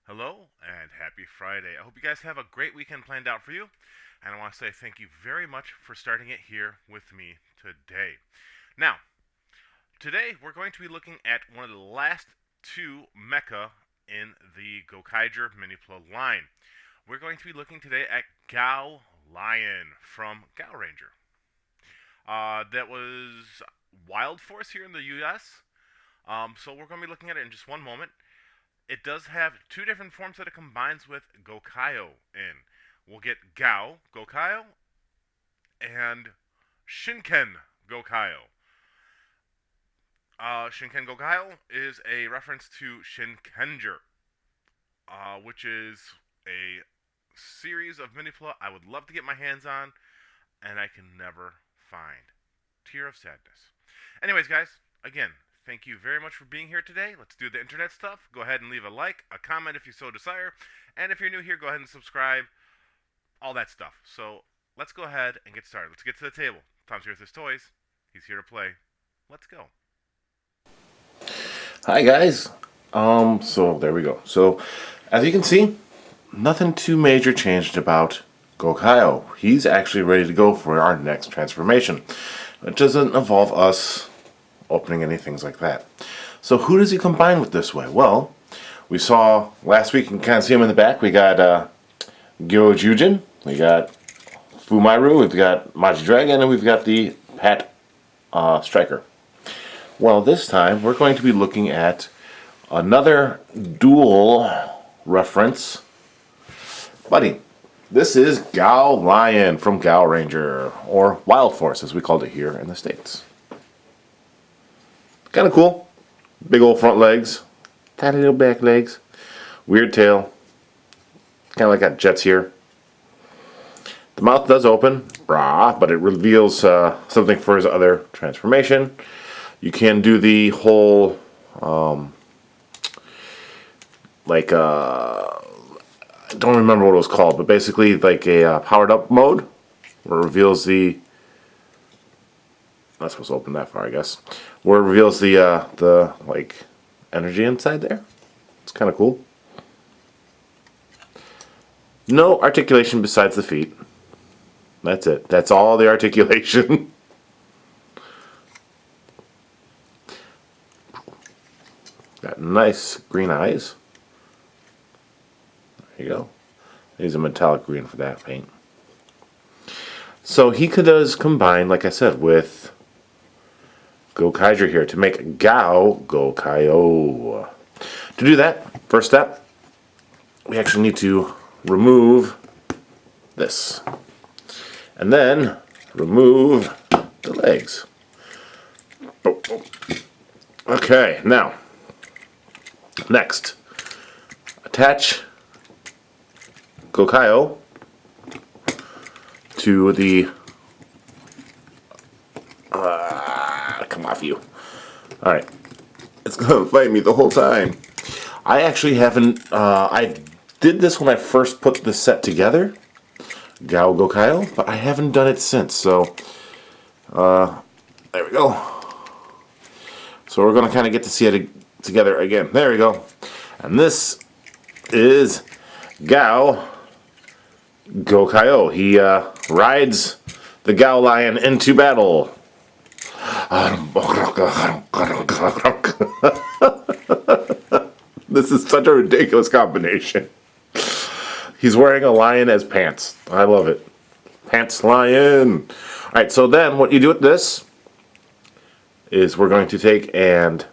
Hello and happy Friday. I hope you guys have a great weekend planned out for you. And I want to say thank you very much for starting it here with me today. Now, today we're going to be looking at one of the last two mecha in the Gokaiger minipla line. We're going to be looking today at Gao Lion from GaoRanger. That was Wild Force here in the US. So we're going to be looking at it in just one moment. It does have two different forms that it combines with Gokai-Oh in. We'll get Gao Gokai-Oh and Shinken Gokai-Oh. Shinken Gokai-Oh is a reference to Shinkenger, which is a series of minipla I would love to get my hands on, and I can never find. Tear of sadness. Anyways, guys, again, thank you very much for being here today. Let's do the internet stuff. Go ahead and leave a like, a comment if you so desire. And if you're new here, go ahead and subscribe. All that stuff. So let's go ahead and get started. Let's get to the table. Tom's here with his toys. He's here to play. Let's go. Hi guys. So there we go. So as you can see, nothing too major changed about Gokai-Oh. He's actually ready to go for our next transformation. It doesn't involve us opening any things like that. So who does he combine with this way? Well, we saw last week, you can kind of see him in the back. We got Gyojujin, we got Fumaru, we've got Maji Dragon, and we've got the Pat Striker. Well, this time we're going to be looking at another dual reference buddy. This is Gao Lion from GaoRanger, or Wild Force as we called it here in the States. Kind of cool. Big old front legs, tiny little back legs, weird tail. Kind of like got jets here. The mouth does open, but it reveals something for his other transformation. You can do the whole, I don't remember what it was called, but basically like a powered up mode where it reveals the, not supposed to open that far I guess, where it reveals the like energy inside there. It's kind of cool. No articulation besides the feet. That's it. That's all the articulation. Got nice green eyes. There you go. He's a metallic green for that paint. So he does combine, like I said, with Gokaiger here to make Gao Gokai-Oh. To do that, first step, we actually need to remove this. And then remove the legs. Okay, now, next, attach Gokai-Oh to the come off you. Alright. It's gonna fight me the whole time. I actually haven't I did this when I first put the set together, Gao Gokai-Oh, but I haven't done it since, so there we go. So we're gonna kinda get to see it together again. There we go. And this is Gao Gokai-Oh. He rides the Gao Lion into battle. This is such a ridiculous combination. He's wearing a lion as pants. I love it. Pants lion. Alright, so then what you do with this is we're going to take and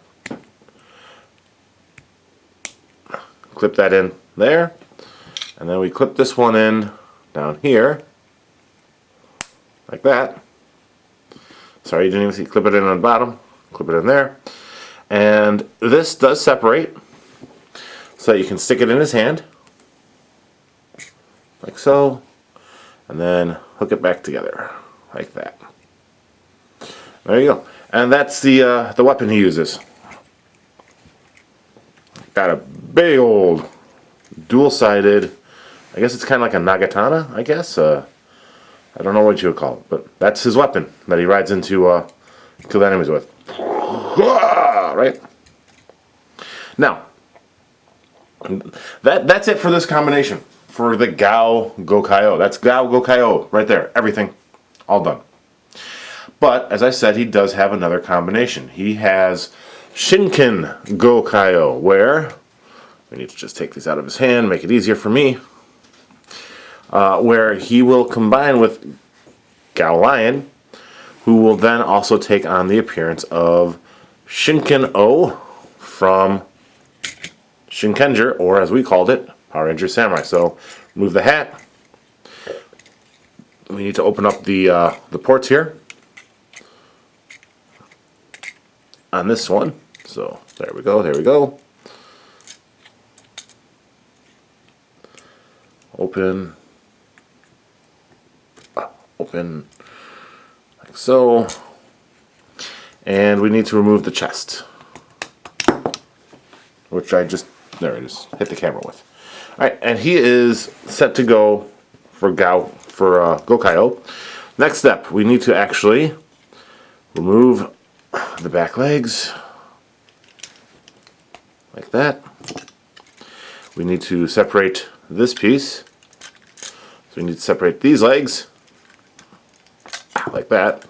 clip that in there. And then we clip this one in down here. Like that. Sorry, you didn't even see. Clip it in on the bottom. Clip it in there. And this does separate so that you can stick it in his hand. Like so. And then hook it back together. Like that. There you go. And that's the weapon he uses. Got a big old dual-sided, I guess it's kind of like a nagatana, I guess. I don't know what you would call it, but that's his weapon that he rides into kill enemies with. Right? Now, That's it for this combination. For the Gaon Gokai-Oh. That's Gaon Gokai-Oh right there. Everything. All done. But, as I said, he does have another combination. He has Shinken Gokai-Oh, where, we need to just take these out of his hand, make it easier for me, where he will combine with Gaon Lion, who will then also take on the appearance of Shinken-Oh from Shinkenger, or as we called it, Power Ranger Samurai. So, remove the hat. We need to open up the ports here on this one. So, there we go, there we go. Open. Open. Like so. And we need to remove the chest, which I just, there it is, hit the camera with. Alright, and he is set to go for Gokai-Oh. Next step, we need to actually remove the back legs, like that. We need to separate this piece. So we need to separate these legs, like that.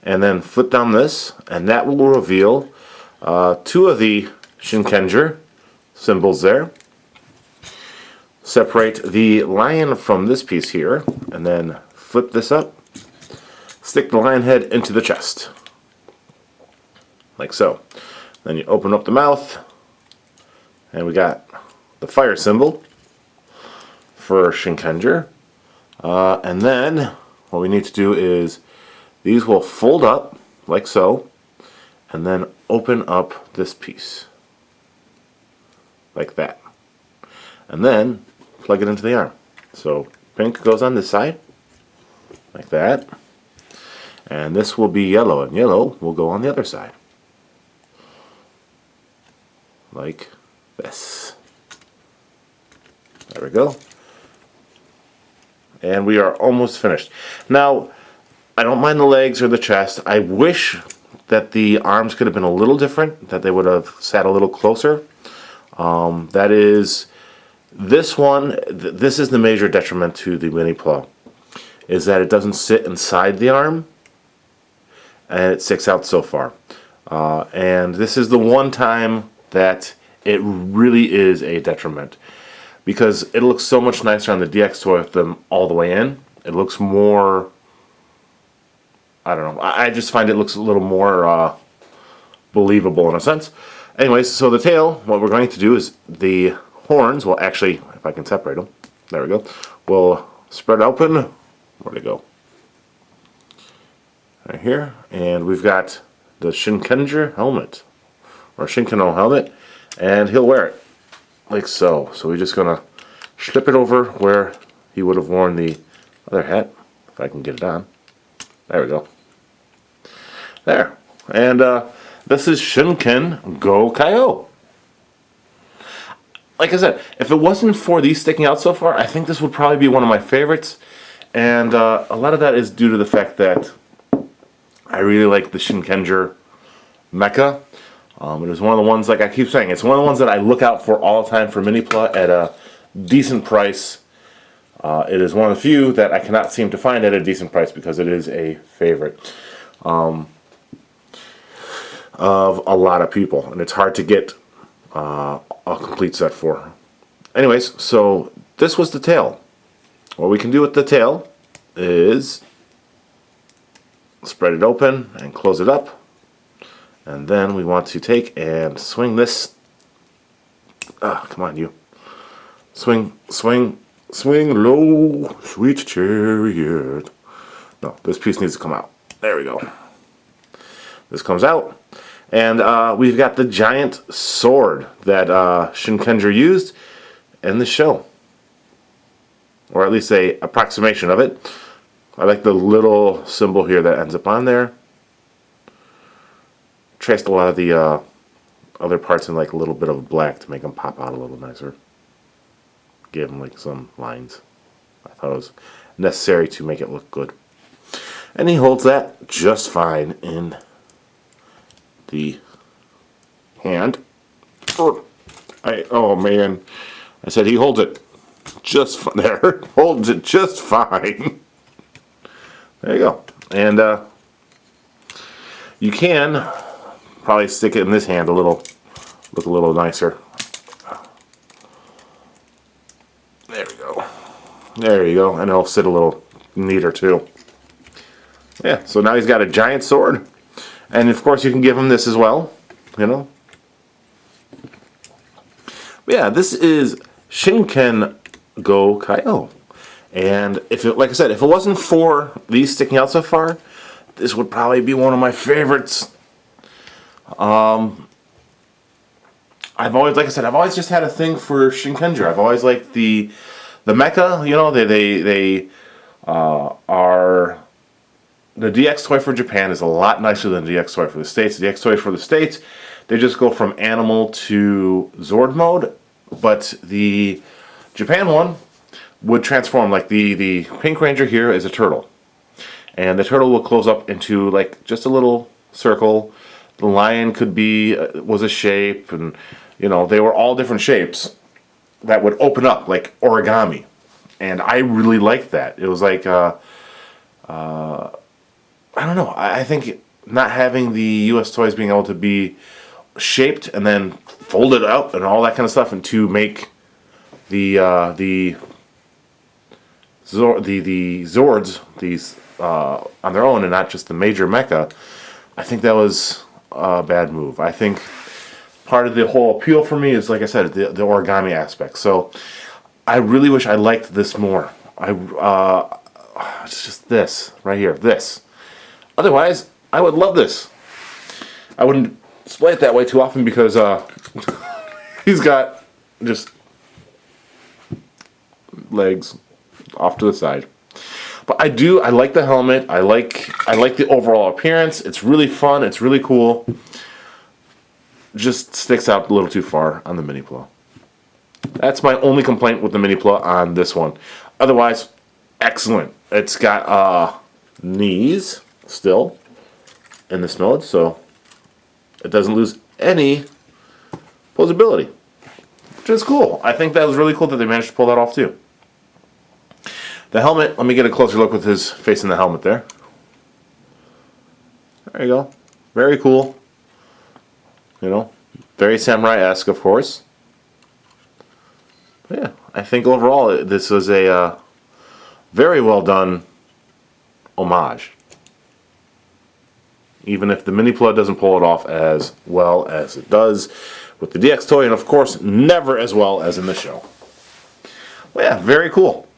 And then flip down this, and that will reveal two of the Shinkenger symbols there. Separate the lion from this piece here, and then flip this up. Stick the lion head into the chest, like so. Then you open up the mouth, and we got the fire symbol for Shinkenger. And then what we need to do is these will fold up like so, and then open up this piece like that, and then plug it into the arm. So pink goes on this side like that, and this will be yellow, and yellow will go on the other side like this. There we go. And we are almost finished. Now, I don't mind the legs or the chest. I wish that the arms could have been a little different, that they would have sat a little closer. That is, this one, this is the major detriment to the minipla, is that it doesn't sit inside the arm, and it sticks out so far. And this is the one time that it really is a detriment, because it looks so much nicer on the DX toy with them all the way in. It looks more, I don't know, I just find it looks a little more believable in a sense. Anyways, so the tail, what we're going to do is the horns will actually, if I can separate them, there we go, we'll spread open. Where'd it go? Right here. And we've got the Shinkenger helmet, or Shinken-Oh helmet, and he'll wear it like so. So we're just going to slip it over where he would have worn the other hat, if I can get it on. There we go. There. And this is Shinken Gokai-Oh. Like I said, if it wasn't for these sticking out so far, I think this would probably be one of my favorites. And a lot of that is due to the fact that I really like the Shinkenger mecha. It is one of the ones, like I keep saying, it's one of the ones that I look out for all the time for minipla at a decent price. It is one of the few that I cannot seem to find at a decent price because it is a favorite of a lot of people, and it's hard to get a complete set for. Anyways, so this was the tail. What we can do with the tail is spread it open and close it up, and then we want to take and swing this. Come on, you. Swing, swing, swing low, sweet chariot. No, this piece needs to come out. There we go. This comes out, and we've got the giant sword that Shinkenger used in the show, or at least a approximation of it. I like the little symbol here that ends up on there. Traced a lot of the other parts in like a little bit of black to make them pop out a little nicer. Give them like some lines. I thought it was necessary to make it look good. And he holds that just fine in the hand. Oh man, I said he holds it just there. Holds it just fine. There you go. And you can probably stick it in this hand look a little nicer. There we go. There you go. And it'll sit a little neater too. Yeah, so now he's got a giant sword. And of course you can give him this as well, you know. But yeah, this is Shinken Gokai-Oh. And if it, like I said, if it wasn't for these sticking out so far, this would probably be one of my favorites. I've always, like I said, I've always just had a thing for Shinkenger. I've always liked the mecha. You know, they are. The DX toy for Japan is a lot nicer than the DX toy for the States. The DX toy for the States, they just go from animal to Zord mode, but the Japan one would transform. Like the Pink Ranger here is a turtle, and the turtle will close up into like just a little circle. The lion could be was a shape, and you know they were all different shapes that would open up like origami, and I really liked that. It was like I don't know. I think not having the U.S. toys being able to be shaped and then folded out and all that kind of stuff, and to make the Zords these on their own and not just the major mecha, I think that was a bad move. I think part of the whole appeal for me is, like I said, the origami aspect. So I really wish I liked this more. It's just this right here, this. Otherwise, I would love this. I wouldn't display it that way too often because he's got just legs off to the side. But I like the helmet. I like the overall appearance. It's really fun. It's really cool. Just sticks out a little too far on the minipla. That's my only complaint with the minipla on this one. Otherwise, excellent. It's got knees still in this mode, so it doesn't lose any posability, which is cool. I think that was really cool that they managed to pull that off too. The helmet, let me get a closer look with his face in the helmet there. There you go. Very cool. You know, very samurai-esque, of course. But yeah, I think overall this was a very well done homage. Even if the minipla doesn't pull it off as well as it does with the DX toy, and of course never as well as in the show. Well, yeah, very cool.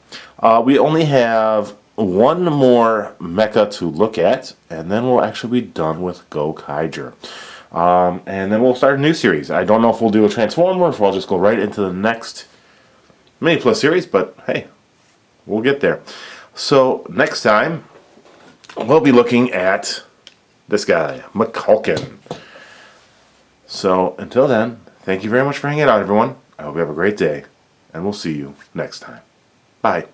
We only have one more mecha to look at, and then we'll actually be done with Gokaiger. And then we'll start a new series. I don't know if we'll do a Transformer, or if I'll just go right into the next minipla series, but hey, we'll get there. So next time, we'll be looking at this guy, McCulkin. So until then, thank you very much for hanging out, everyone. I hope you have a great day, and we'll see you next time. Bye.